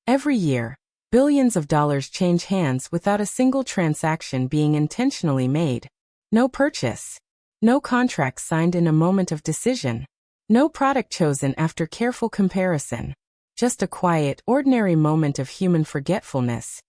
Every year, billions of dollars change hands without a single transaction being intentionally made. No purchase. No contract signed in a moment of decision. No product chosen after careful comparison. Just a quiet, ordinary moment of human forgetfulness.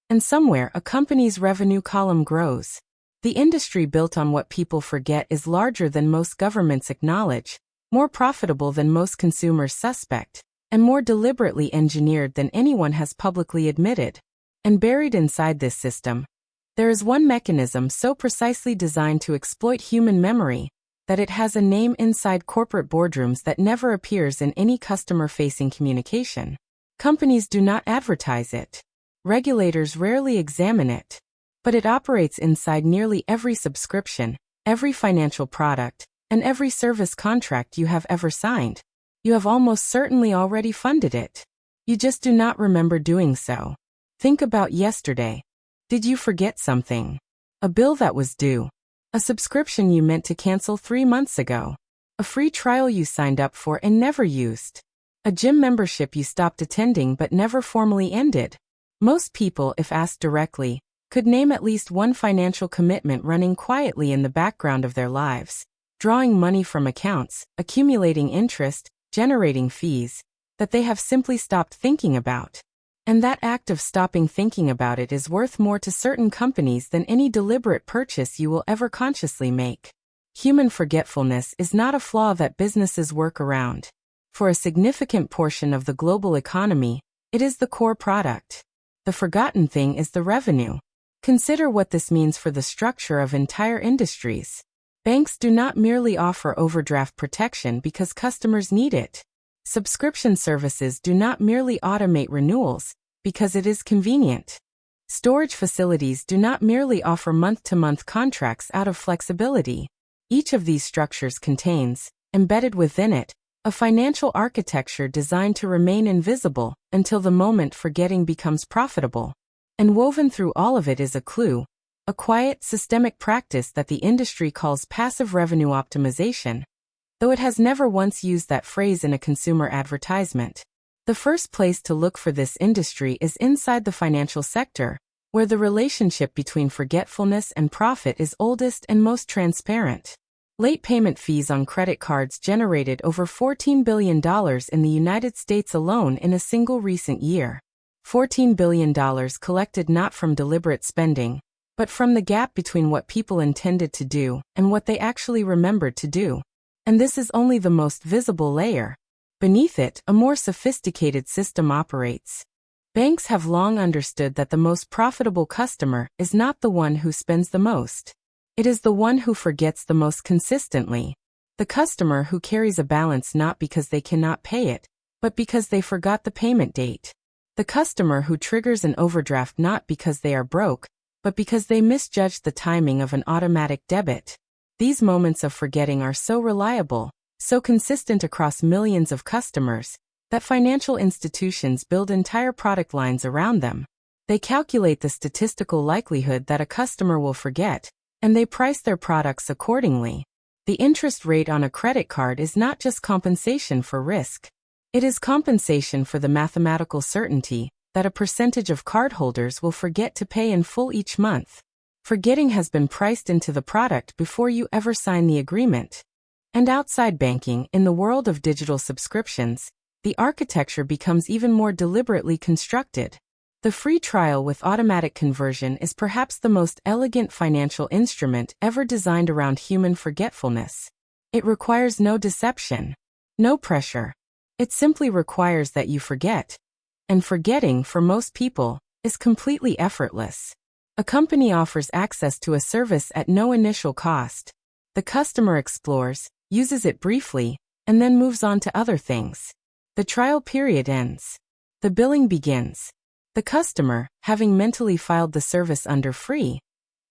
And somewhere, a company's revenue column grows. The industry built on what people forget is larger than most governments acknowledge, more profitable than most consumers suspect, and more deliberately engineered than anyone has publicly admitted. And buried inside this system, there is one mechanism so precisely designed to exploit human memory that it has a name inside corporate boardrooms that never appears in any customer-facing communication. Companies do not advertise it. Regulators rarely examine it. But it operates inside nearly every subscription, every financial product, and every service contract you have ever signed. You have almost certainly already funded it. You just do not remember doing so. Think about yesterday. Did you forget something? A bill that was due. A subscription you meant to cancel 3 months ago. A free trial you signed up for and never used. A gym membership you stopped attending but never formally ended. Most people, if asked directly, could name at least one financial commitment running quietly in the background of their lives, drawing money from accounts, accumulating interest, generating fees, that they have simply stopped thinking about. And that act of stopping thinking about it is worth more to certain companies than any deliberate purchase you will ever consciously make. Human forgetfulness is not a flaw that businesses work around. For a significant portion of the global economy, it is the core product. The forgotten thing is the revenue. Consider what this means for the structure of entire industries. Banks do not merely offer overdraft protection because customers need it. Subscription services do not merely automate renewals because it is convenient. Storage facilities do not merely offer month-to-month contracts out of flexibility. Each of these structures contains, embedded within it, a financial architecture designed to remain invisible until the moment forgetting becomes profitable. And woven through all of it is a clue, a quiet, systemic practice that the industry calls passive revenue optimization, though it has never once used that phrase in a consumer advertisement. The first place to look for this industry is inside the financial sector, where the relationship between forgetfulness and profit is oldest and most transparent. Late payment fees on credit cards generated over $14 billion in the United States alone in a single recent year. $14 billion collected not from deliberate spending, but from the gap between what people intended to do and what they actually remembered to do. And this is only the most visible layer. Beneath it, a more sophisticated system operates. Banks have long understood that the most profitable customer is not the one who spends the most. It is the one who forgets the most consistently. The customer who carries a balance not because they cannot pay it, but because they forgot the payment date. The customer who triggers an overdraft not because they are broke, but because they misjudged the timing of an automatic debit. These moments of forgetting are so reliable, so consistent across millions of customers, that financial institutions build entire product lines around them. They calculate the statistical likelihood that a customer will forget, and they price their products accordingly. The interest rate on a credit card is not just compensation for risk. It is compensation for the mathematical certainty that a percentage of cardholders will forget to pay in full each month. Forgetting has been priced into the product before you ever sign the agreement. And outside banking, in the world of digital subscriptions, the architecture becomes even more deliberately constructed. The free trial with automatic conversion is perhaps the most elegant financial instrument ever designed around human forgetfulness. It requires no deception, no pressure. It simply requires that you forget. And forgetting, for most people, is completely effortless. A company offers access to a service at no initial cost. The customer explores, uses it briefly, and then moves on to other things. The trial period ends. The billing begins. The customer, having mentally filed the service under free,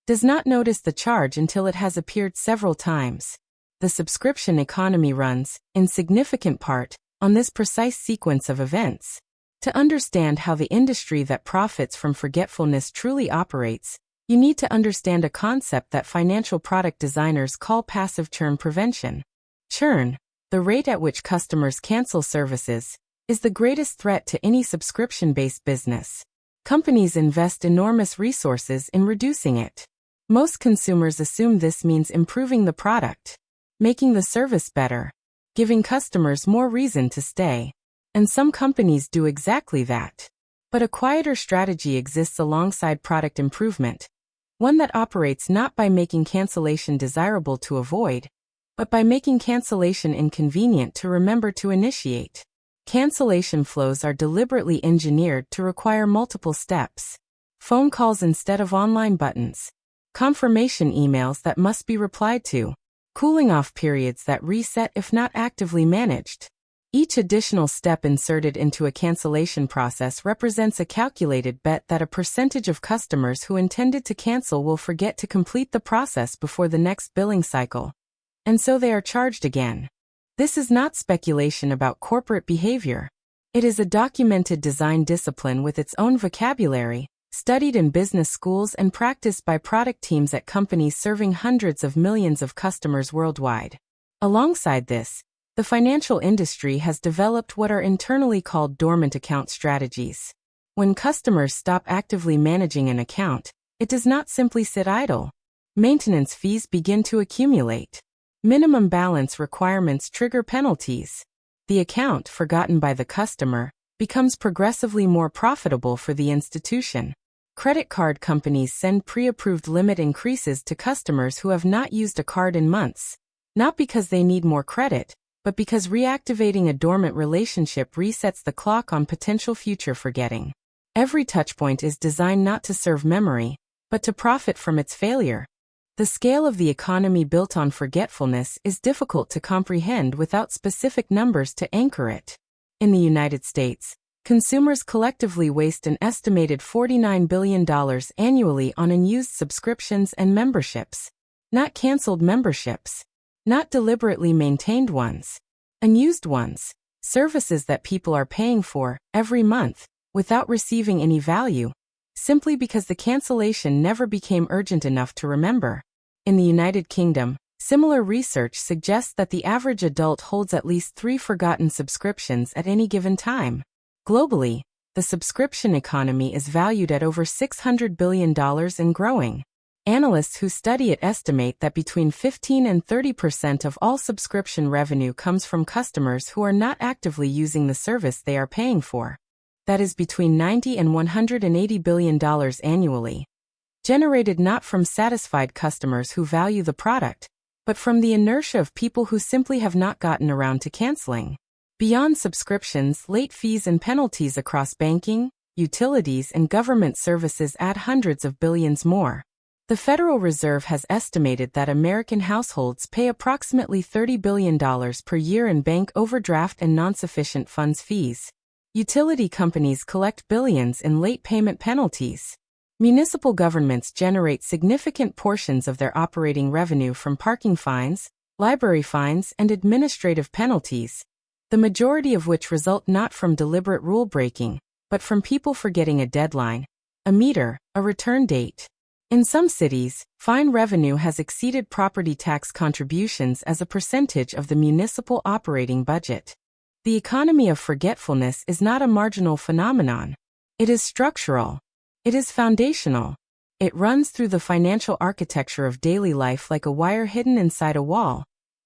does not notice the charge until it has appeared several times. The subscription economy runs, in significant part, on this precise sequence of events. To understand how the industry that profits from forgetfulness truly operates, you need to understand a concept that financial product designers call passive churn prevention. Churn, the rate at which customers cancel services, is the greatest threat to any subscription-based business. Companies invest enormous resources in reducing it. Most consumers assume this means improving the product, making the service better, giving customers more reason to stay. And some companies do exactly that. But a quieter strategy exists alongside product improvement, one that operates not by making cancellation desirable to avoid, but by making cancellation inconvenient to remember to initiate. Cancellation flows are deliberately engineered to require multiple steps. Phone calls instead of online buttons. Confirmation emails that must be replied to. Cooling off periods that reset if not actively managed. Each additional step inserted into a cancellation process represents a calculated bet that a percentage of customers who intended to cancel will forget to complete the process before the next billing cycle. And so they are charged again. This is not speculation about corporate behavior. It is a documented design discipline with its own vocabulary, studied in business schools and practiced by product teams at companies serving hundreds of millions of customers worldwide. Alongside this, the financial industry has developed what are internally called dormant account strategies. When customers stop actively managing an account, it does not simply sit idle. Maintenance fees begin to accumulate. Minimum balance requirements trigger penalties. The account, forgotten by the customer, becomes progressively more profitable for the institution. Credit card companies send pre-approved limit increases to customers who have not used a card in months, not because they need more credit, but because reactivating a dormant relationship resets the clock on potential future forgetting. Every touchpoint is designed not to serve memory, but to profit from its failure. The scale of the economy built on forgetfulness is difficult to comprehend without specific numbers to anchor it. In the United States, consumers collectively waste an estimated $49 billion annually on unused subscriptions and memberships. Not canceled memberships. Not deliberately maintained ones. Unused ones. Services that people are paying for every month without receiving any value, simply because the cancellation never became urgent enough to remember. In the United Kingdom, similar research suggests that the average adult holds at least 3 forgotten subscriptions at any given time. Globally, the subscription economy is valued at over $600 billion and growing. Analysts who study it estimate that between 15 and 30% of all subscription revenue comes from customers who are not actively using the service they are paying for. That is between $90 and $180 billion annually. Generated not from satisfied customers who value the product, but from the inertia of people who simply have not gotten around to canceling. Beyond subscriptions, late fees and penalties across banking, utilities, and government services add hundreds of billions more. The Federal Reserve has estimated that American households pay approximately $30 billion per year in bank overdraft and non-sufficient funds fees. Utility companies collect billions in late payment penalties. Municipal governments generate significant portions of their operating revenue from parking fines, library fines, and administrative penalties, the majority of which result not from deliberate rule-breaking, but from people forgetting a deadline, a meter, a return date. In some cities, fine revenue has exceeded property tax contributions as a percentage of the municipal operating budget. The economy of forgetfulness is not a marginal phenomenon. It is structural. It is foundational. It runs through the financial architecture of daily life like a wire hidden inside a wall.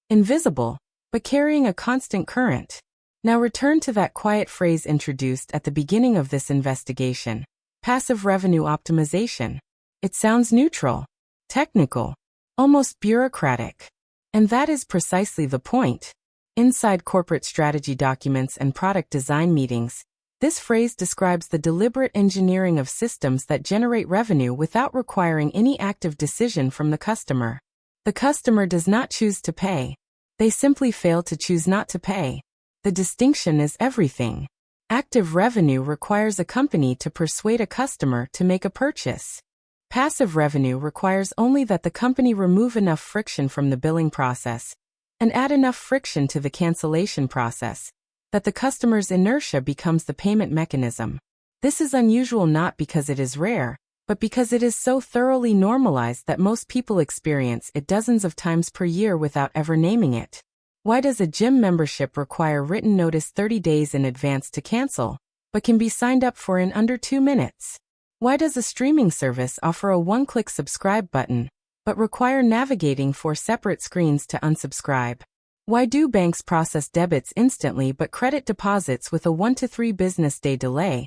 Invisible, but carrying a constant current. Now return to that quiet phrase introduced at the beginning of this investigation. Passive revenue optimization. It sounds neutral, technical, almost bureaucratic. And that is precisely the point. Inside corporate strategy documents and product design meetings, this phrase describes the deliberate engineering of systems that generate revenue without requiring any active decision from the customer. The customer does not choose to pay. They simply fail to choose not to pay. The distinction is everything. Active revenue requires a company to persuade a customer to make a purchase. Passive revenue requires only that the company remove enough friction from the billing process and add enough friction to the cancellation process that the customer's inertia becomes the payment mechanism. This is unusual not because it is rare, but because it is so thoroughly normalized that most people experience it dozens of times per year without ever naming it. Why does a gym membership require written notice 30 days in advance to cancel, but can be signed up for in under 2 minutes? Why does a streaming service offer a one-click subscribe button, but require navigating 4 separate screens to unsubscribe? Why do banks process debits instantly but credit deposits with a 1 to 3 business day delay?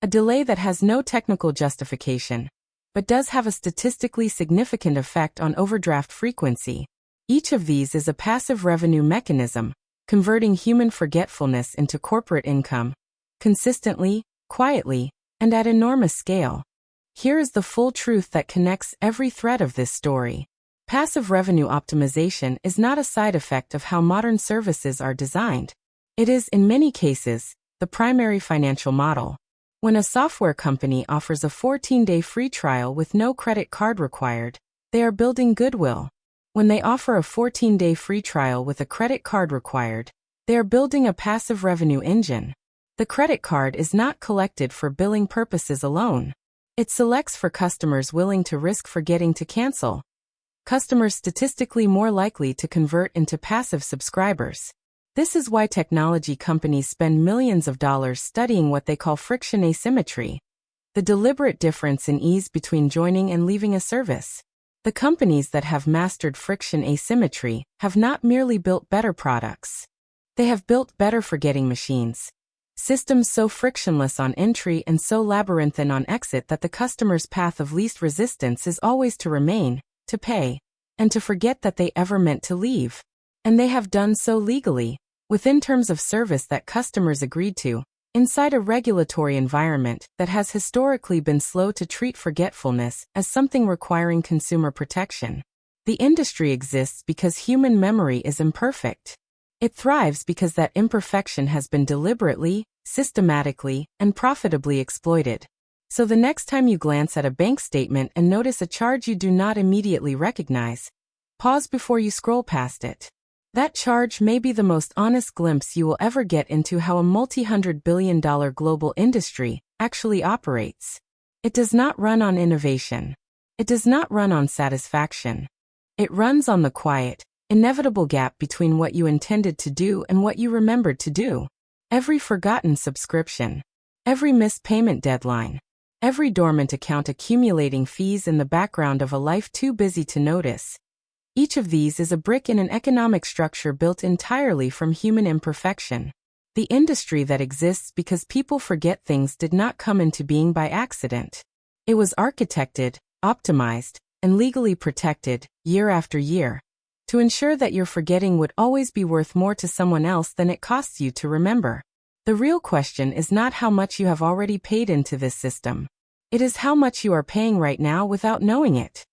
A delay that has no technical justification, but does have a statistically significant effect on overdraft frequency. Each of these is a passive revenue mechanism, converting human forgetfulness into corporate income, consistently, quietly, and at enormous scale. Here is the full truth that connects every thread of this story. Passive revenue optimization is not a side effect of how modern services are designed. It is, in many cases, the primary financial model. When a software company offers a 14-day free trial with no credit card required, they are building goodwill. When they offer a 14-day free trial with a credit card required, they are building a passive revenue engine. The credit card is not collected for billing purposes alone. It selects for customers willing to risk forgetting to cancel. Customers statistically more likely to convert into passive subscribers. This is why technology companies spend millions of dollars studying what they call friction asymmetry, the deliberate difference in ease between joining and leaving a service. The companies that have mastered friction asymmetry have not merely built better products. They have built better forgetting machines. Systems so frictionless on entry and so labyrinthine on exit that the customer's path of least resistance is always to remain, to pay, and to forget that they ever meant to leave. And they have done so legally, within terms of service that customers agreed to, inside a regulatory environment that has historically been slow to treat forgetfulness as something requiring consumer protection. The industry exists because human memory is imperfect. It thrives because that imperfection has been deliberately, systematically, and profitably exploited. So the next time you glance at a bank statement and notice a charge you do not immediately recognize, pause before you scroll past it. That charge may be the most honest glimpse you will ever get into how a multi-hundred-billion-dollar global industry actually operates. It does not run on innovation. It does not run on satisfaction. It runs on the quiet, inevitable gap between what you intended to do and what you remembered to do. Every forgotten subscription, every missed payment deadline, every dormant account accumulating fees in the background of a life too busy to notice. Each of these is a brick in an economic structure built entirely from human imperfection. The industry that exists because people forget things did not come into being by accident. It was architected, optimized, and legally protected, year after year, to ensure that your forgetting would always be worth more to someone else than it costs you to remember. The real question is not how much you have already paid into this system. It is how much you are paying right now without knowing it.